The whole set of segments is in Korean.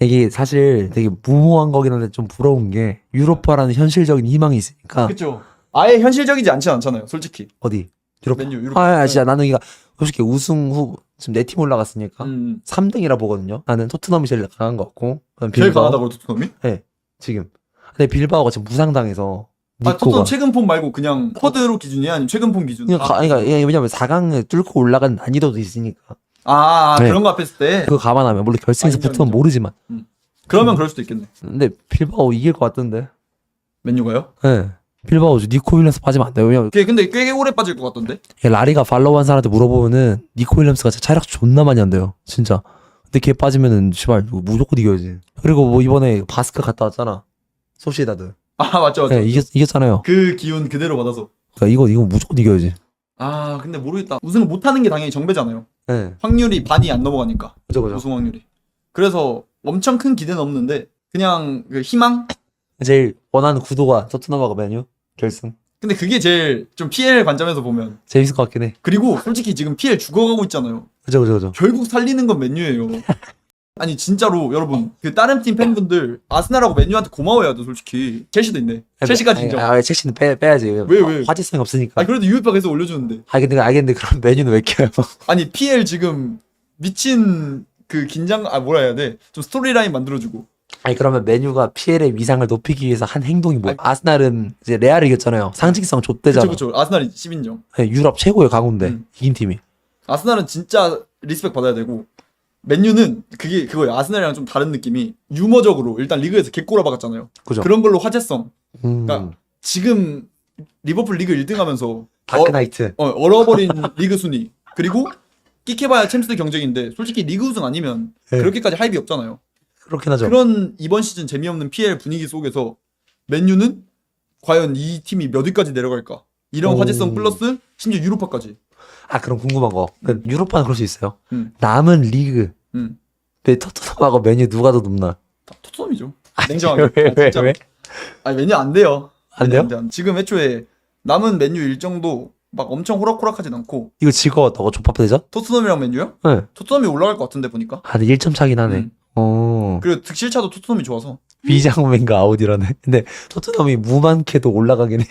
이게 사실 되게 무모한 거긴 한데 좀 부러운 게 유로파라는 현실적인 희망이 있으니까. 그쵸. 아예 현실적이지 않잖아요, 솔직히. 어디? 유로파. 맨유, 유로파. 진짜 나는 이거 솔직히 우승 후 지금 내 팀 올라갔으니까 3등이라 보거든요. 나는 토트넘이 제일 강한 것 같고. 제일 강하다고 토트넘이? 네, 지금. 근데 빌바오가 지금 부상당해서 토트넘 최근 폼 말고 그냥 쿼드로 기준이야? 아니면 최근 폼 기준? 그러니까 왜냐면 4강을 뚫고 올라가는 난이도도 있으니까. 네. 그런 거 앞했을 때. 그거 감안하면 물론 결승에서 붙으면 모르지만. 그러면 그럴 수도 있겠네. 근데 빌바오 이길 것 같던데. 맨유가요? 네. 빌바오 니코 윌리엄스 빠지면 안 돼요. 왜냐면 근데 꽤 오래 빠질 것 같던데. 라리가 팔로우한 사람한테 물어보면은 니코 윌리엄스가 차력 존나 많이 한대요. 진짜. 근데 걔 빠지면은 씨발 무조건 이겨야지. 그리고 뭐 이번에 바스크 갔다 왔잖아. 소시에다드. 맞죠. 네, 이겼잖아요. 그 기운 그대로 받아서. 그러니까 이거 무조건 이겨야지. 근데 모르겠다. 우승을 못하는 게 당연히 정배잖아요. 네. 확률이 반이 안 넘어가니까. 그죠. 우승 확률이. 그래서 엄청 큰 기대는 없는데 그냥 그 희망? 제일 원하는 구도가 토트넘하고 맨유 결승. 근데 그게 제일 좀 PL 관점에서 보면 재밌을 것 같긴 해. 그리고 솔직히 지금 PL 죽어가고 있잖아요. 그죠. 결국 살리는 건 맨유예요. 아니 진짜로 여러분 그 다른 팀 팬분들 아스날하고 맨유한테 고마워해야 돼 솔직히. 첼시도 있네. 첼시까지 인정. 첼시는 빼야지. 왜? 화제성이 없으니까. 그래도 유효파 계속 올려주는데. 근데 알겠는데 그럼 맨유는 왜 껴요? 아니 PL 지금 미친 그 긴장 뭐라 해야 돼? 좀 스토리라인 만들어주고. 그러면 맨유가 PL의 위상을 높이기 위해서 한 행동이 뭐야? 아스날은 이제 레알을 이겼잖아요. 상징성 좆대잖아. 그쵸. 아스날이 10인정. 네, 유럽 최고의 강호인데 이긴 팀이. 아스날은 진짜 리스펙 받아야 되고 맨유는 그거예요. 아스날이랑 좀 다른 느낌이 유머적으로 일단 리그에서 개꼬라 박았잖아요. 그죠. 그런 걸로 화제성. 그러니까 지금 리버풀 리그 1등 하면서 다크나이트. 얼어버린 리그 순위 그리고 끼케봐야 챔스 경쟁인데 솔직히 리그 우승 아니면 그렇게까지 하이비 없잖아요. 그렇긴 하죠. 그런 이번 시즌 재미없는 PL 분위기 속에서 맨유는 과연 이 팀이 몇 위까지 내려갈까? 이런 화제성 플러스 심지어 유로파까지. 그럼 궁금한 거. 유로파는 그럴 수 있어요. 남은 리그. 근데 토트넘하고 맨유 누가 더 높나? 토트넘이죠. 냉정하게. 왜? 아니 맨유 안 돼요. 안 돼요? 지금 애초에 남은 맨유 일정도 막 엄청 호락호락하진 않고. 이거 질 것 같다고 조합되죠? 토트넘이랑 맨유요? 네. 토트넘이 올라갈 것 같은데 보니까. 근데 1점 차긴 하네. 그리고 득실차도 토트넘이 좋아서. 비장맨과 아우디라네. 근데 토트넘이 무만케도 올라가긴 해.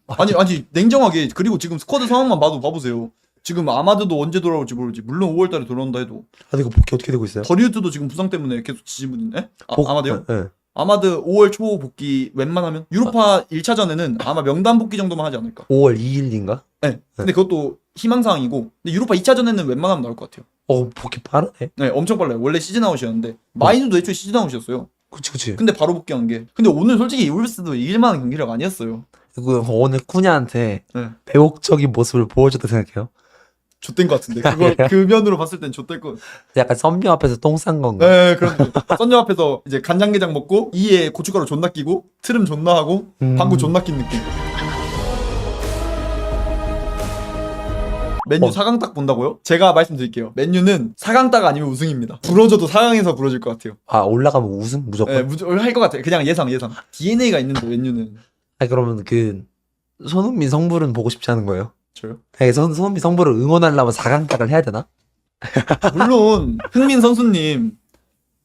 아니 냉정하게. 그리고 지금 스쿼드 상황만 봐보세요. 지금 아마드도 언제 돌아올지 모르지. 물론 5월달에 돌아온다 해도. 이거 복귀 어떻게 되고 있어요? 더리우트도 지금 부상 때문에 계속 지지분인데? 아마드요? 네. 아마드 5월 초 복귀 웬만하면 유로파 1차전에는 아마 명단 복귀 정도만 하지 않을까. 5월 2일인가? 네. 근데 그것도 희망사항이고. 근데 유로파 2차전에는 웬만하면 나올 것 같아요. 복귀 빠르네. 네, 엄청 빨라요. 원래 시즌 아웃이었는데 마이누도 애초에 시즌 아웃이었어요. 그치. 근데 바로 복귀한 게. 근데 오늘 솔직히 울브스도 이길만한 경기력 아니었어요. 오늘 쿠냐한테 네. 배옥적인 모습을 보여줬다 생각해요. 좆된 것 같은데. 그걸 그 면으로 봤을 땐 좆될 것. 약간 썸녀 앞에서 똥 싼 건가? 네, 그런 거. 썬녀 앞에서 이제 간장게장 먹고 이에 고춧가루 존나 끼고 트름 존나 하고 방구 존나 낀 느낌. 맨유 4강 딱 본다고요? 제가 말씀드릴게요. 맨유는 4강 딱 아니면 우승입니다. 부러져도 4강에서 부러질 것 같아요. 올라가면 우승 무조건? 네, 할 것 같아요. 그냥 예상. DNA가 있는데 맨유는. 그러면 손흥민 성불은 보고 싶지 않은 거예요? 저요? 손흥민 성불을 응원하려면 4강 딱을 해야 되나? 물론 흥민 선수님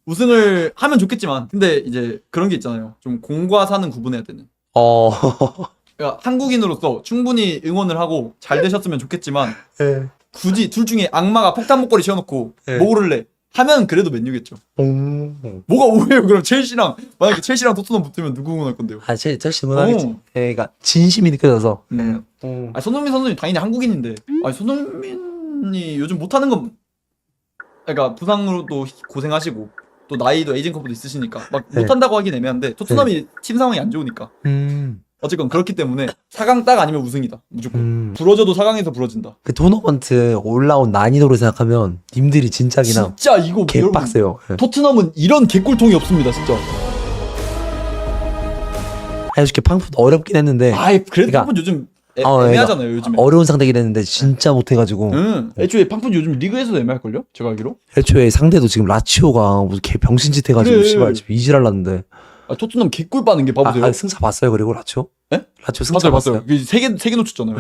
우승을 하면 좋겠지만 근데 이제 그런 게 있잖아요. 좀 공과 사는 구분해야 되는. 그러니까 한국인으로서 충분히 응원을 하고 잘 되셨으면 좋겠지만 굳이 둘 중에 악마가 폭탄 목걸이 씌워놓고 뭐 고를래? 하면 그래도 맨유겠죠. 뭐가 오해요? 그럼 만약에 첼시랑 토트넘 붙으면 누구 응원할 건데요? 첼시 응원하겠지. 그러니까 진심이 느껴져서. 손흥민 선수님 당연히 한국인인데 손흥민이 요즘 못하는 건 그러니까 부상으로도 고생하시고 또 나이도 에이징 커브도 있으시니까 막 못한다고 하긴 애매한데 토트넘이 팀 상황이 안 좋으니까 어쨌건 그렇기 때문에 4강 딱 아니면 우승이다 무조건. 부러져도 4강에서 부러진다. 그 토너먼트 올라온 난이도를 생각하면 님들이 진짜 이거 개빡세요. 토트넘은 이런 개꿀통이 없습니다 진짜. 솔직히 팡푸도 어렵긴 했는데 그래도 팡푸 요즘 애매하잖아요 요즘에. 어려운 상대긴 했는데 진짜 못해가지고. 애초에 팡푸 요즘 리그에서도 애매할걸요? 제가 알기로. 애초에 상대도 지금 라치오가 무슨 개 병신짓 해가지고 씨발 지금 이질할랐는데. 토트넘 개꿀 빠는 게 봐보세요. 승차 봤어요 그리고 라치오? 네? 라치오 승차 봤어요. 세 개 놓쳤잖아요.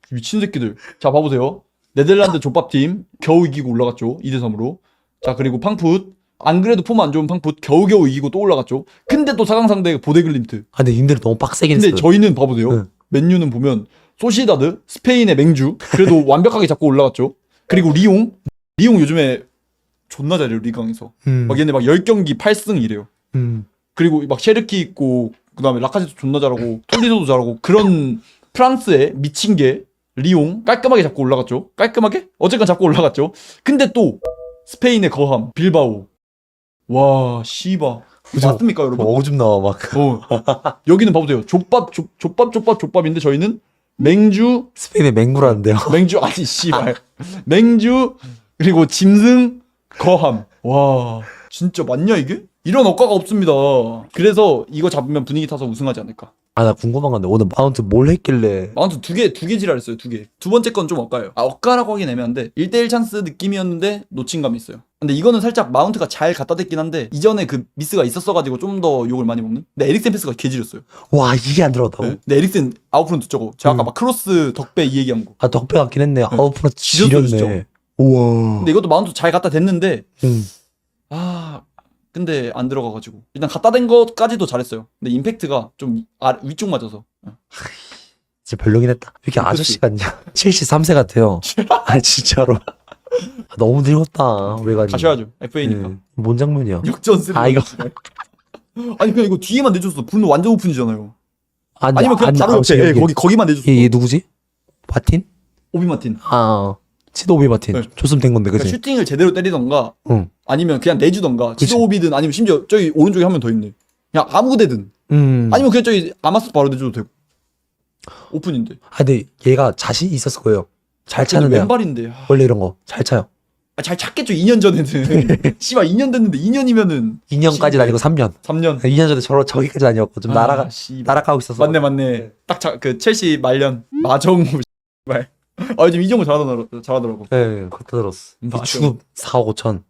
미친 새끼들. 자 봐보세요. 네덜란드 족밥팀 겨우 이기고 올라갔죠. 2대3으로. 자 그리고 팡풋 안 그래도 폼 안 좋은 팡풋 겨우겨우 이기고 또 올라갔죠. 근데 또 4강 상대가 보데글림트. 아, 근데 님들이 너무 빡세긴 근데 했어요. 저희는 봐보세요. 네. 맨유는 보면 소시다드, 스페인의 맹주 그래도 완벽하게 잡고 올라갔죠. 그리고 리옹 요즘에 존나 잘해요 리강에서. 막 얘네 막 10경기 8승 이래요. 그리고 막 셰르키 있고 그다음에 라카제도 존나 잘하고 톨리도도 잘하고 그런 프랑스의 미친 게 리옹 깔끔하게 잡고 올라갔죠. 깔끔하게? 어쨌건 잡고 올라갔죠. 근데 또 스페인의 거함 빌바오. 와 씨바 맞습니까 여러분? 오줌 나와 막. 여기는 봐보세요. 족밥인데 저희는 맹주 스페인의 맹구라는데요. 맹주 아니 씨발 맹주 그리고 짐승 거함. 와 진짜 맞냐 이게? 이런 억가가 없습니다. 그래서 이거 잡으면 분위기 타서 우승하지 않을까. 아, 나 궁금한 건데 오늘 마운트 뭘 했길래. 마운트 두 개 지랄했어요. 두 번째 건 좀 억가예요. 억가라고 하긴 애매한데 1대1 찬스 느낌이었는데 놓친 감이 있어요. 근데 이거는 살짝 마운트가 잘 갖다 댔긴 한데 이전에 그 미스가 있었어가지고 좀 더 욕을 많이 먹는. 근데 에릭센 패스가 개지렸어요. 와, 이게 안 들어갔다고? 네? 근데 에릭센 아웃프론트 저거 제가 아까 막 크로스 덕배 이 얘기한 거. 아, 덕배 같긴 했네. 아웃프로 지렸어요, 지렸네. 우와. 근데 이것도 마운트 잘 갖다 댔는데 응. 근데 안 들어가가지고 일단 갖다 댄 것까지도 잘했어요. 근데 임팩트가 좀 위쪽 맞아서. 진짜 별로긴 했다. 왜 이렇게 아저씨 같냐? 73세 같아요. 아, 진짜로. 아, 너무 늙었다. 왜 가지? 가셔야죠. FA니까. 뭔 장면이야? 역전 쓰리. 아, 이거. 아니 그냥 이거 뒤에만 내줬어. 분노 완전 오픈이잖아요. 아니, 아니면 그냥 바로 옆에 거기만 내줬어. 얘 누구지? 마틴? 오비 마틴. 치도 오비 마틴. 네. 줬으면 된 건데, 그치? 그러니까 슈팅을 제대로 때리던가 응. 아니면 그냥 내주던가 그치. 치도 오비든 아니면 심지어 저기 오른쪽에 한 명 더 있네. 그냥 아무 데든 아니면 그냥 저기 아마스 바로 내줘도 되고. 오픈인데. 근데 얘가 자신 있었을 거예요. 잘 차는 애야. 왼발인데. 원래 이런 거 잘 차요. 잘 찾겠죠. 2년 전에는. 씨발 2년 됐는데 2년이면은 2년까지는 아니고 3년. 3년. 2년 전에 저기까지 아니었고 좀 날아가고 있어서. 맞네. 딱 그 첼시 말년 마정우 씨발. 요즘 이정우 잘하더라고. 네, 그것도 들었어. 주급 4억 5천.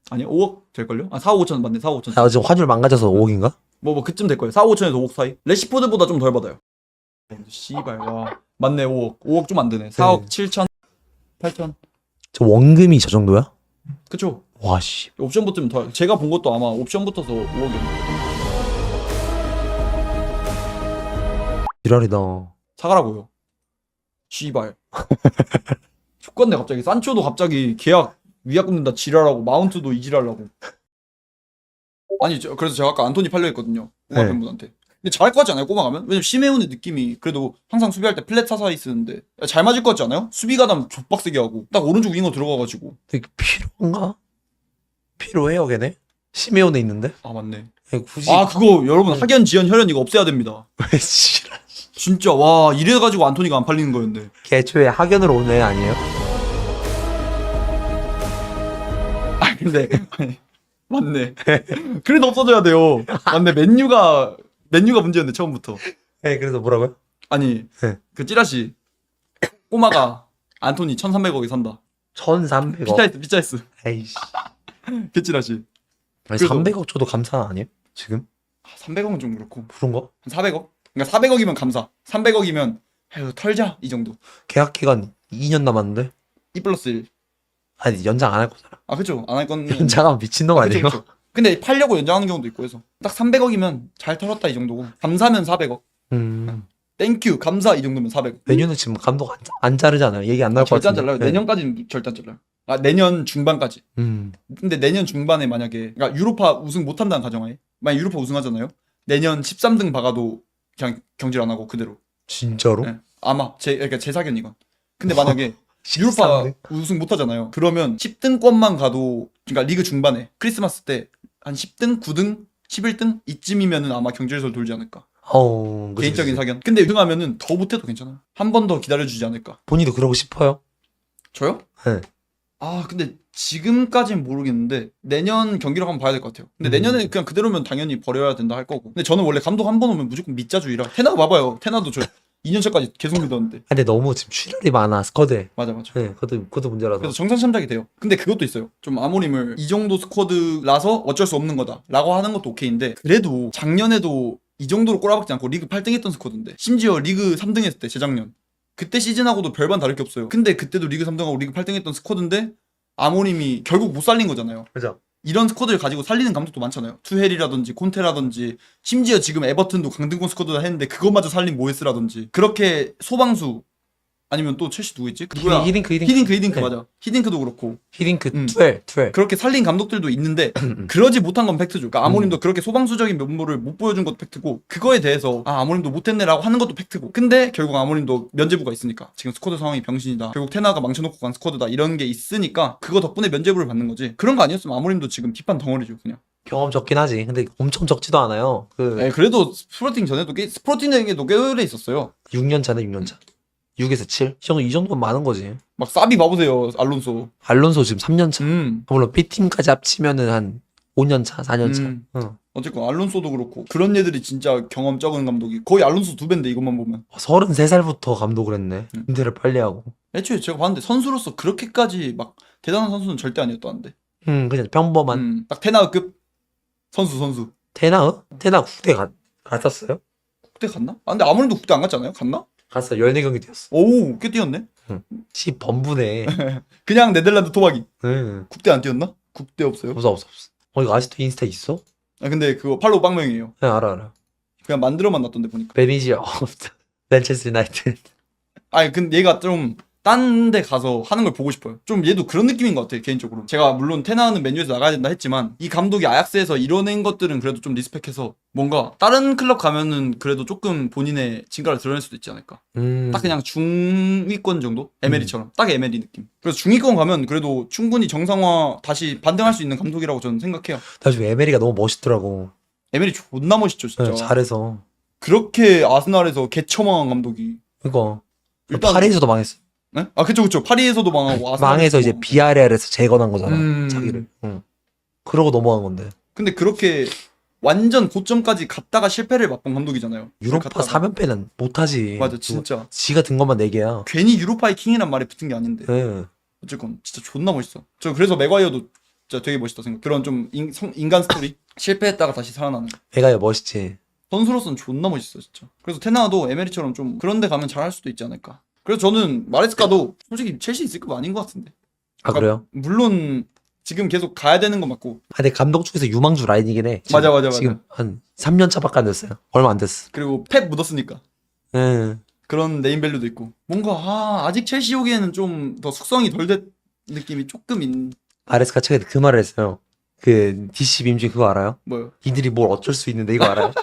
아니 5억 될걸요? 4억 5천 맞네. 4억 5천. 지금 환율 망가져서 5억인가? 뭐 그쯤 될 거예요. 4억 5천에서 5억 사이. 레시포드보다 좀 덜 받아요. 씨발 와. 맞네 5억. 5억 좀 안 되네. 4억 7천 8천. 저 원금이 저 정도야? 그쵸. 와, 씨. 옵션 붙으면 더. 제가 본 것도 아마 옵션 붙어서 5억이었는데. 지랄이다. 사가라고요. 씨발. 죽겠네 갑자기. 산초도 갑자기 계약 위약금 낸다 지랄하고 마운트도 이지랄하고. 아니 그래서 제가 아까 안토니 팔려 했거든요. 꼬마 네. 팬분한테. 근데 잘할 것 같지 않아요? 꼬마 가면? 왜냐면 시메온의 느낌이 그래도 항상 수비할 때 플랫 사사이 쓰는데 잘 맞을 것 같지 않아요? 수비 가담 족박세게 하고 딱 오른쪽 윙어 들어가가지고. 되게 필요한가? 필요해요, 걔네? 시메온에 있는데? 맞네. 굳이. 그거 여러분 학연 지연 혈연 이거 없애야 됩니다. 왜 지랄. 진짜 와 이래가지고 안토니가 안 팔리는 거였네. 개초에 학연으로 온 애 아니에요? 근데 맞네. 그래도 없어져야 돼요. 맞네. 맨유가 문제였네 처음부터. 네, 그래서 뭐라고요? 아니 네. 그 찌라시 꼬마가 안토니 1,300억에 산다. 1,300억. 피차이스. 에이씨. 그 찌라시. 아니, 그래서- 300억 줘도 감사 아니에요? 지금? 300억은 좀 그렇고 부른 거? 한 400억? 그러니까 400억이면 감사. 300억이면 아유 털자 이 정도. 계약 기간 2년 남았는데? 2+1. 아니, 연장 안 할 거잖아. 그쵸. 안 할 건. 연장하면 미친놈 아니에요? 그쵸. 근데 팔려고 연장하는 경우도 있고 해서 딱 300억이면 잘 털었다 이 정도고. 감사면 400억. 땡큐 감사 이 정도면 400억. 내년에 지금 감독 안 자르잖아요. 얘기 안 나올 것 절대 안 같은데. 잘라요. 내년까지는 절대 안 잘라요. 내년 중반까지. 근데 내년 중반에 만약에 그러니까 유로파 우승 못한다는 가정하에 만약 유로파 우승하잖아요. 내년 13등 박아도 그냥 경질 안 하고 그대로. 진짜로? 네. 아마 그러니까 제 사견 이건. 근데 만약에 유로파 13등? 우승 못하잖아요. 그러면 10등권만 가도 그러니까 리그 중반에 크리스마스 때 한 10등, 9등, 11등 이쯤이면은 아마 경질설 돌지 않을까. 그치, 개인적인 그치. 사견. 근데 우승하면은 더 못해도 괜찮아. 한 번 더 기다려주지 않을까. 본인도 그러고 싶어요? 저요? 네. 근데 지금까진 모르겠는데 내년 경기력 한번 봐야 될 것 같아요. 근데 내년에 그냥 그대로면 당연히 버려야 된다 할 거고. 근데 저는 원래 감독 한 번 오면 무조건 밑자주의라. 테나도 봐봐요. 테나도 저 2년차까지 계속 믿었는데. 근데 너무 지금 출혈이 많아, 스쿼드에. 맞아. 네, 그것도 문제라서. 그래서 정상참작이 돼요. 근데 그것도 있어요. 좀 아모림을 이 정도 스쿼드라서 어쩔 수 없는 거다 라고 하는 것도 오케이인데 그래도 작년에도 이 정도로 꼬라박지 않고 리그 8등 했던 스쿼드인데 심지어 리그 3등 했을 때 재작년 그때 시즌하고도 별반 다를 게 없어요. 근데 그때도 리그 3등하고 리그 8등 했던 스쿼드인데 아모림이 결국 못 살린 거잖아요. 그죠. 이런 스쿼드를 가지고 살리는 감독도 많잖아요. 투헬이라든지 콘테라든지 심지어 지금 에버튼도 강등권 스쿼드를 했는데 그것마저 살린 모에스라든지 그렇게 소방수 아니면 또 첼시 누구 있지? 누구야? 히딩크 히딩크 네. 맞아. 히딩크도 그렇고 히딩크 투엘 그렇게 살린 감독들도 있는데 그러지 못한 건 팩트죠. 그러니까 아모림도 그렇게 소방수적인 면모를 못 보여준 것도 팩트고 그거에 대해서 아모림도 못했네라고 하는 것도 팩트고 근데 결국 아모림도 면죄부가 있으니까 지금 스쿼드 상황이 병신이다. 결국 테나가 망쳐놓고 간 스쿼드다 이런 게 있으니까 그거 덕분에 면죄부를 받는 거지. 그런 거 아니었으면 아모림도 지금 비판 덩어리죠 그냥. 경험 적긴 하지. 근데 엄청 적지도 않아요. 네, 그래도 스포팅 전에도 스포팅에게도 꽤 오래 있었어요. 6년 차네 6년 차. 6에서 7? 이 정도면 많은 거지. 막 사비 봐보세요 알론소. 알론소 지금 3년 차. 물론 B팀까지 합치면은 한 5년 차, 4년 차. 어쨌건 알론소도 그렇고 그런 애들이 진짜 경험 적은 감독이 거의 알론소 2배인데 이것만 보면 33살부터 감독을 했네. 은퇴를 빨리 하고. 애초에 제가 봤는데 선수로서 그렇게까지 막 대단한 선수는 절대 아니었다는데 그냥 평범한. 딱 테나급 선수 테나우? 테나 국대 갔었어요? 국대 갔나? 아 근데 아무래도 국대 안 갔잖아요? 갔나? 갔어. 14경기 뛰었어. 오 꽤 뛰었네. 범부네. 그냥 네덜란드 토박이 응. 국대 안 뛰었나? 국대 없어요? 없어. 이거 아직도 인스타 있어? 아 근데 그거 팔로우 빵명이에요. 네, 알아. 그냥 만들어만 놨던데 보니까. 매니저 맨체스터 유나이티드. 아니 근데 얘가 좀 딴 데 가서 하는 걸 보고 싶어요. 좀 얘도 그런 느낌인 것 같아요 개인적으로. 제가 물론 테나는 맨유에서 나가야 된다 했지만 이 감독이 아약스에서 이뤄낸 것들은 그래도 좀 리스펙해서 뭔가 다른 클럽 가면은 그래도 조금 본인의 진가를 드러낼 수도 있지 않을까. 딱 그냥 중위권 정도? 에메리처럼 딱 에메리 느낌. 그래서 중위권 가면 그래도 충분히 정상화 다시 반등할 수 있는 감독이라고 저는 생각해요. 나 지금 에메리가 너무 멋있더라고. 에메리 존나 멋있죠 진짜. 네, 잘해서. 그렇게 아스날에서 개처망한 감독이 그러니까 일단- 파리에서도 망했어. 네? 아 그쵸 파리에서도 망하고 아스날에서도 망해서 이제 망하고. 비아레알에서 재건한 거잖아. 음. 자기를. 그러고 넘어간 건데. 근데 그렇게 완전 고점까지 갔다가 실패를 맛본 감독이잖아요. 유로파 갔다가. 3연패는 못하지. 맞아 진짜 지가 든 것만 4개야. 괜히 유로파의 킹이란 말이 붙은 게 아닌데 네. 어쨌건 진짜 존나 멋있어. 저 그래서 맥과이어도 진짜 되게 멋있다 생각. 그런 좀 인간 스토리 실패했다가 다시 살아나는 내가 멋있지. 선수로서는 존나 멋있어 진짜. 그래서 테나도 에메리처럼 좀 그런데 가면 잘할 수도 있지 않을까. 그래서 저는 마레스카도 솔직히 첼시 있을급 아닌 것 같은데. 아 그래요? 물론 지금 계속 가야 되는 건 맞고. 근데 감독 중에서 유망주 라인이긴 해. 맞아. 지금 한 3년 차밖에 안 됐어요. 얼마 안 됐어. 그리고 펩 묻었으니까. 응. 그런 네임밸류도 있고. 뭔가 아직 첼시 오기에는 좀 더 숙성이 덜 된 느낌이 조금 있는. 마레스카 최근에 그 말을 했어요. 그 DC 밈 중에 그거 알아요? 뭐요? 이들이 뭘 어쩔 수 있는데 이거 알아요?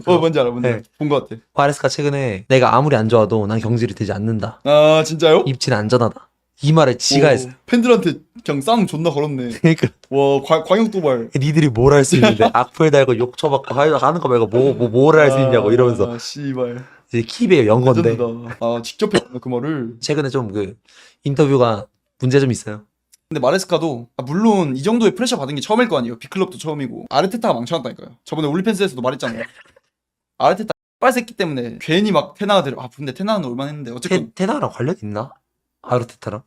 뭔지 알아. 네. 본 것 같아. 마레스카 최근에 내가 아무리 안 좋아도 난 경질이 되지 않는다. 아 진짜요? 입지는 안전하다. 이 말을 지가 오, 했어요. 팬들한테 그냥 싸움 존나 걸었네. 그러니까 와 광역 도발. 니들이 뭘 할 수 있는데 악플 달고 욕 쳐받고 하는 거 말고 뭘 할 수 있냐고 이러면서 아 씨발. 이제 킵에 연 건데 레전드다. 아 직접 했구나 그 말을. 최근에 좀 그 인터뷰가 문제 좀 있어요. 근데 마레스카도 물론 이 정도의 프레셔 받은 게 처음일 거 아니에요. 빅클럽도 처음이고 아르테타가 망쳐놨다니까요. 저번에 올리펜스에서도 말했잖아요. 아르테타 빨새끼 때문에 괜히 막 테나가 들어. 근데 테나는 올만 했는데 어쨌든 테나랑 관련 있나? 아르테타랑?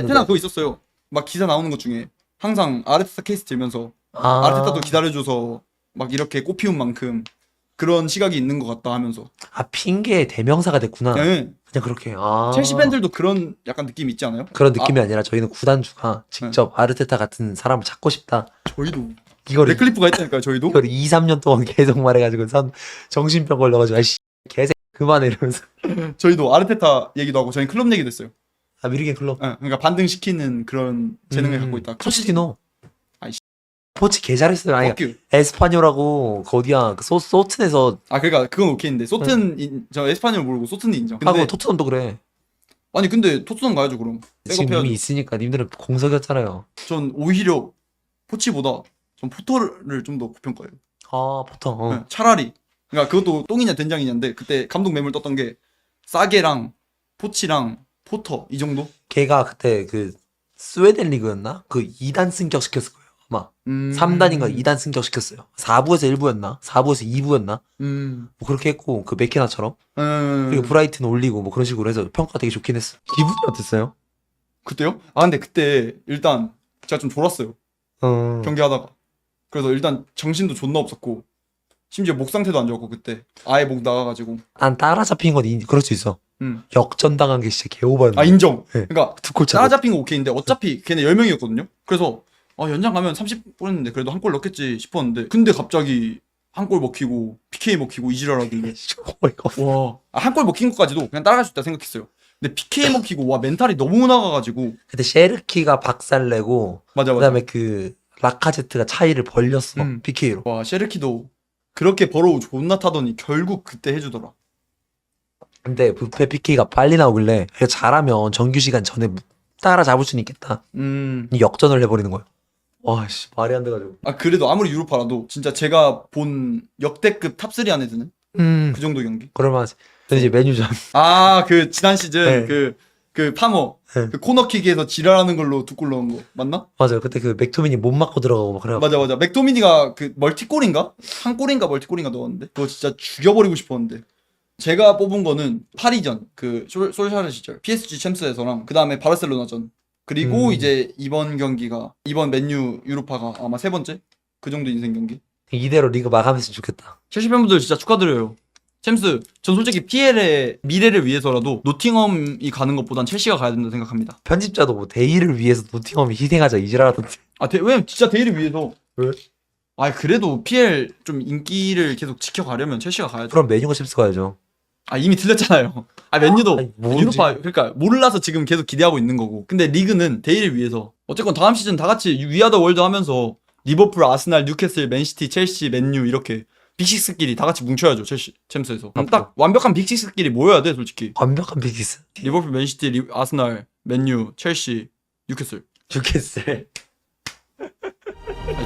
테나 그거 있었어요. 막 기사 나오는 것 중에 항상 아르테타 케이스 들면서 아르테타도 기다려줘서 막 이렇게 꽃피운 만큼 그런 시각이 있는 것 같다 하면서. 핑계의 대명사가 됐구나. 네. 그냥 그렇게. 첼시 팬들도 그런 약간 느낌 있지 않아요? 그런 느낌이 아니라 저희는 구단주가 직접 아르테타 같은 사람을 찾고 싶다. 저희도 이거를 레클리프가 했다니까요. 저희도. 이걸 2, 3년 동안 계속 말해가지고 정신병 걸려가지고 아이씨 개새 그만해 이러면서. 저희도 아르테타 얘기도 하고 저희 클럽 얘기도 했어요. 미르겐 클럽. 그러니까 반등시키는 그런 재능을 갖고 있다. 포치티노. 아이씨. 포치 개 잘했어요. 아니 뻑큐. 에스파뇰하고 그 어디야 그 소튼에서 그러니까 그건 오케이인데 소튼 저 에스파뇰 모르고 소튼이 인정. 근데 하고 토트넘도 그래. 아니 근데 토트넘 가야죠 그럼. 지금 백업해야죠. 이미 있으니까 님들은 공석이었잖아요. 전 오히려 포치보다 전 포터를 좀 더 고평가해요. 포터. 네, 차라리. 그러니까 그것도 똥이냐 된장이냐인데 그때 감독 매물 떴던 게 싸게랑 포치랑 포터 이 정도? 걔가 그때 그 스웨덴 리그였나? 그 2단 승격 시켰을 거예요. 아마 3단인가 2단 승격 시켰어요. 4부에서 1부였나? 4부에서 2부였나? 뭐 그렇게 했고 그 맥케나처럼. 그리고 브라이튼 올리고 뭐 그런 식으로 해서 평가 되게 좋긴 했어. 기분이 어땠어요? 그때요? 근데 그때 일단 제가 좀 졸았어요. 경기하다가. 그래서 일단 정신도 존나 없었고 심지어 목 상태도 안 좋았고 그때 아예 목 나가가지고. 난 따라잡힌 건 그럴 수 있어. 역전당한 게 진짜 개오바였는데. 인정. 네. 그러니까 두 골 차고. 따라잡힌 거 오케이인데 어차피 걔네 10명이었거든요. 그래서 연장 가면 30골 했는데 그래도 한 골 넣겠지 싶었는데 근데 갑자기 한 골 먹히고 PK 먹히고 이지랄하길래 와, 한 골 먹힌 것까지도 그냥 따라갈 수 있다 생각했어요. 근데 PK 먹히고 와 멘탈이 너무 나가가지고 근데 셰르키가 박살내고 맞아. 그다음에 그 라카제트가 차이를 벌렸어 PK로. 와 셰르키도 그렇게 버로우 존나 타더니 결국 그때 해주더라. 근데 부페 PK가 빨리 나오길래 이거 잘하면 정규 시간 전에 따라잡을 수는 있겠다. 역전을 해버리는 거야. 와씨 말이 안 돼가지고. 그래도 아무리 유로파라도 진짜 제가 본 역대급 탑3 안에 드는 그 정도 경기. 그럴만하지. 근데 이제 메뉴전. 그 지난 시즌 네. 그 파머 네. 그 코너킥에서 지랄하는 걸로 2골 넣은 거 맞나? 맞아요. 그때 그 맥토민이 못 맞고 들어가고 막 그래. 맞아. 맥토미니가 그 멀티골인가? 한 골인가 멀티골인가 넣었는데 그거 진짜 죽여버리고 싶었는데 제가 뽑은 거는 파리전 그 솔샤르 시절 PSG 챔스에서랑 그 다음에 바르셀로나전 그리고 이제 이번 경기가 이번 맨유 유로파가 아마 세 번째 그 정도 인생 경기. 이대로 리그 마감했으면 좋겠다. 첼시 팬분들 진짜 축하드려요. 챔스 전 솔직히 PL의 미래를 위해서라도 노팅엄이 가는 것보단 첼시가 가야 된다 생각합니다. 편집자도 뭐 데이를 위해서 노팅엄이 희생하자 이지랄하던데. 왜냐면 진짜 데이를 위해서. 왜? 그래도 PL 좀 인기를 계속 지켜가려면 첼시가 가야죠. 그럼 메뉴가 챔스 가야죠. 이미 들렸잖아요. 맨유도 아니, 뭐지? 유로파 그러니까 몰라서 지금 계속 기대하고 있는 거고. 근데 리그는 데이를 위해서 어쨌건 다음 시즌 다 같이 위아더 월드 하면서 리버풀, 아스날, 뉴캐슬, 맨시티, 첼시, 맨유 이렇게 빅식스끼리 다 같이 뭉쳐야죠. 챔스에서. 그럼 딱 완벽한 빅식스끼리 모여야 돼 솔직히. 완벽한 빅키스. 리버풀, 맨시티, 아스날, 맨유, 첼시, 뉴캐슬. 좋겠어.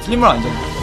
틀린 말 아니잖아.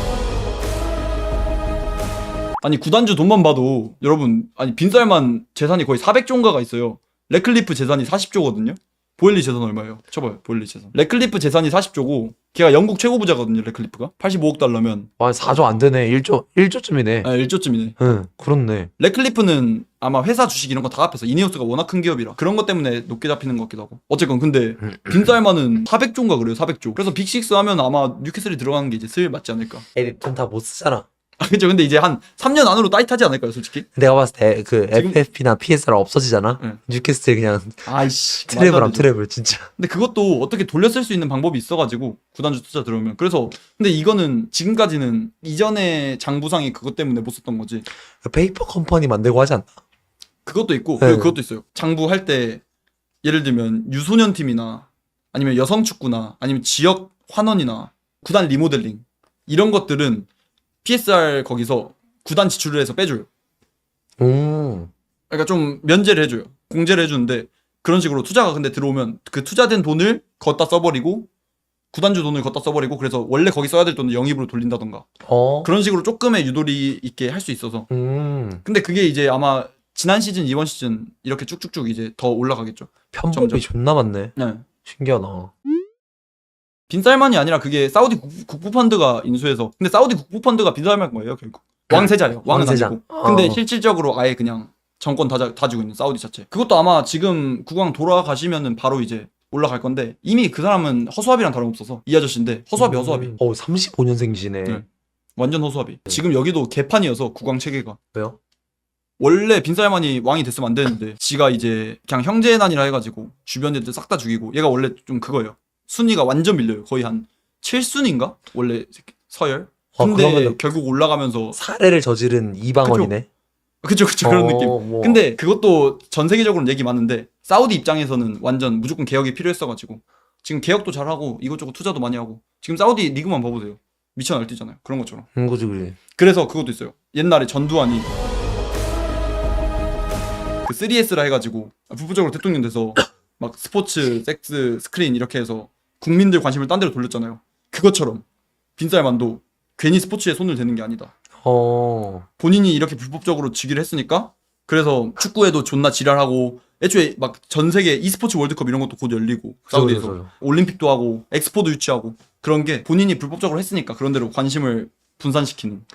구단주 돈만 봐도 여러분 빈살만 재산이 거의 400조인가가 있어요. 레클리프 재산이 40조거든요. 보일리 재산 얼마예요? 쳐봐요. 보일리 재산. 레클리프 재산이 40조고 걔가 영국 최고 부자거든요. 레클리프가 85억 달러면 4조 안 되네. 1조쯤이네. 1조쯤이네. 응, 그렇네. 레클리프는 아마 회사 주식 이런 거 다 합해서 이네오스가 워낙 큰 기업이라 그런 것 때문에 높게 잡히는 것 같기도 하고. 어쨌건 근데 빈살만은 400조인가 그래요. 400조. 그래서 빅식스 하면 아마 뉴캐슬이 들어가는 게 이제 슬 맞지 않을까. 애들 돈 다 못 쓰잖아. 그죠. 근데 이제 한 3년 안으로 따뜻하지 않을까요, 솔직히? 내가 봤을 때 그 지금- FFP나 PSR 없어지잖아. 네. 뉴캐스트 그냥 아이씨. 트래블함 트래블 진짜. 근데 그것도 어떻게 돌려 쓸 수 있는 방법이 있어가지고 구단주 투자 들어오면. 그래서 근데 이거는 지금까지는 이전의 장부상이 그것 때문에 못 썼던 거지. 페이퍼 컴퍼니 만들고 하지 않나? 그것도 있고 네. 그리고 그것도 있어요. 장부할 때 예를 들면 유소년 팀이나 아니면 여성 축구나 아니면 지역 환원이나 구단 리모델링 이런 것들은 PSR 거기서 구단 지출을 해서 빼줘요. 그러니까 좀 면제를 해줘요. 공제를 해주는데 그런 식으로 투자가 근데 들어오면 그 투자된 돈을 걷다 써버리고 구단주 돈을 걷다 써버리고 그래서 원래 거기 써야 될 돈을 영입으로 돌린다던가 그런 식으로 조금의 유도리 있게 할 수 있어서. 근데 그게 이제 아마 지난 시즌 이번 시즌 이렇게 쭉쭉쭉 이제 더 올라가겠죠. 편법이 점점. 존나 많네. 네. 신기하다. 빈살만이 아니라 그게 사우디 국부펀드가 인수해서. 근데 사우디 국부펀드가 빈살만 거예요 결국. 왕세자예요. 왕은 왕세자. 아니고. 근데 실질적으로 아예 그냥 정권 다 쥐고 있는 사우디 자체. 그것도 아마 지금 국왕 돌아가시면은 바로 이제 올라갈 건데 이미 그 사람은 허수아비랑 다름없어서 이 아저씨인데 허수아비. 35년생이시네. 네. 완전 허수아비. 지금 여기도 개판이어서 국왕 체계가. 왜요? 원래 빈살만이 왕이 됐으면 안 되는데 지가 이제 그냥 형제난이라 해가지고 주변 애들 싹 다 죽이고. 얘가 원래 좀 그거예요. 순위가 완전 밀려요. 거의 한 7순인가? 원래 서열. 근데 그러면은 결국 올라가면서 살해를 저지른 이방원이네. 그쵸 그런 느낌. 뭐. 근데 그것도 전 세계적으로는 얘기 많은데 사우디 입장에서는 완전 무조건 개혁이 필요했어가지고 지금 개혁도 잘하고 이것저것 투자도 많이 하고 지금 사우디 리그만 봐보세요. 미쳐 날뛰잖아요. 그런 것처럼. 그거지 그래. 그래서 그것도 있어요. 옛날에 전두환이 그 3S라 해가지고 부부적으로 대통령 돼서 막 스포츠, 섹스, 스크린 이렇게 해서 국민들 관심을 딴 데로 돌렸잖아요. 그것처럼 빈살만도 괜히 스포츠에 손을 대는 게 아니다. 본인이 이렇게 불법적으로 지기를 했으니까 그래서 축구에도 존나 지랄하고 애초에 막 전 세계 e스포츠 월드컵 이런 것도 곧 열리고 사우디에서 그죠. 올림픽도 하고 엑스포도 유치하고 그런 게 본인이 불법적으로 했으니까 그런 데로 관심을 분산시키는.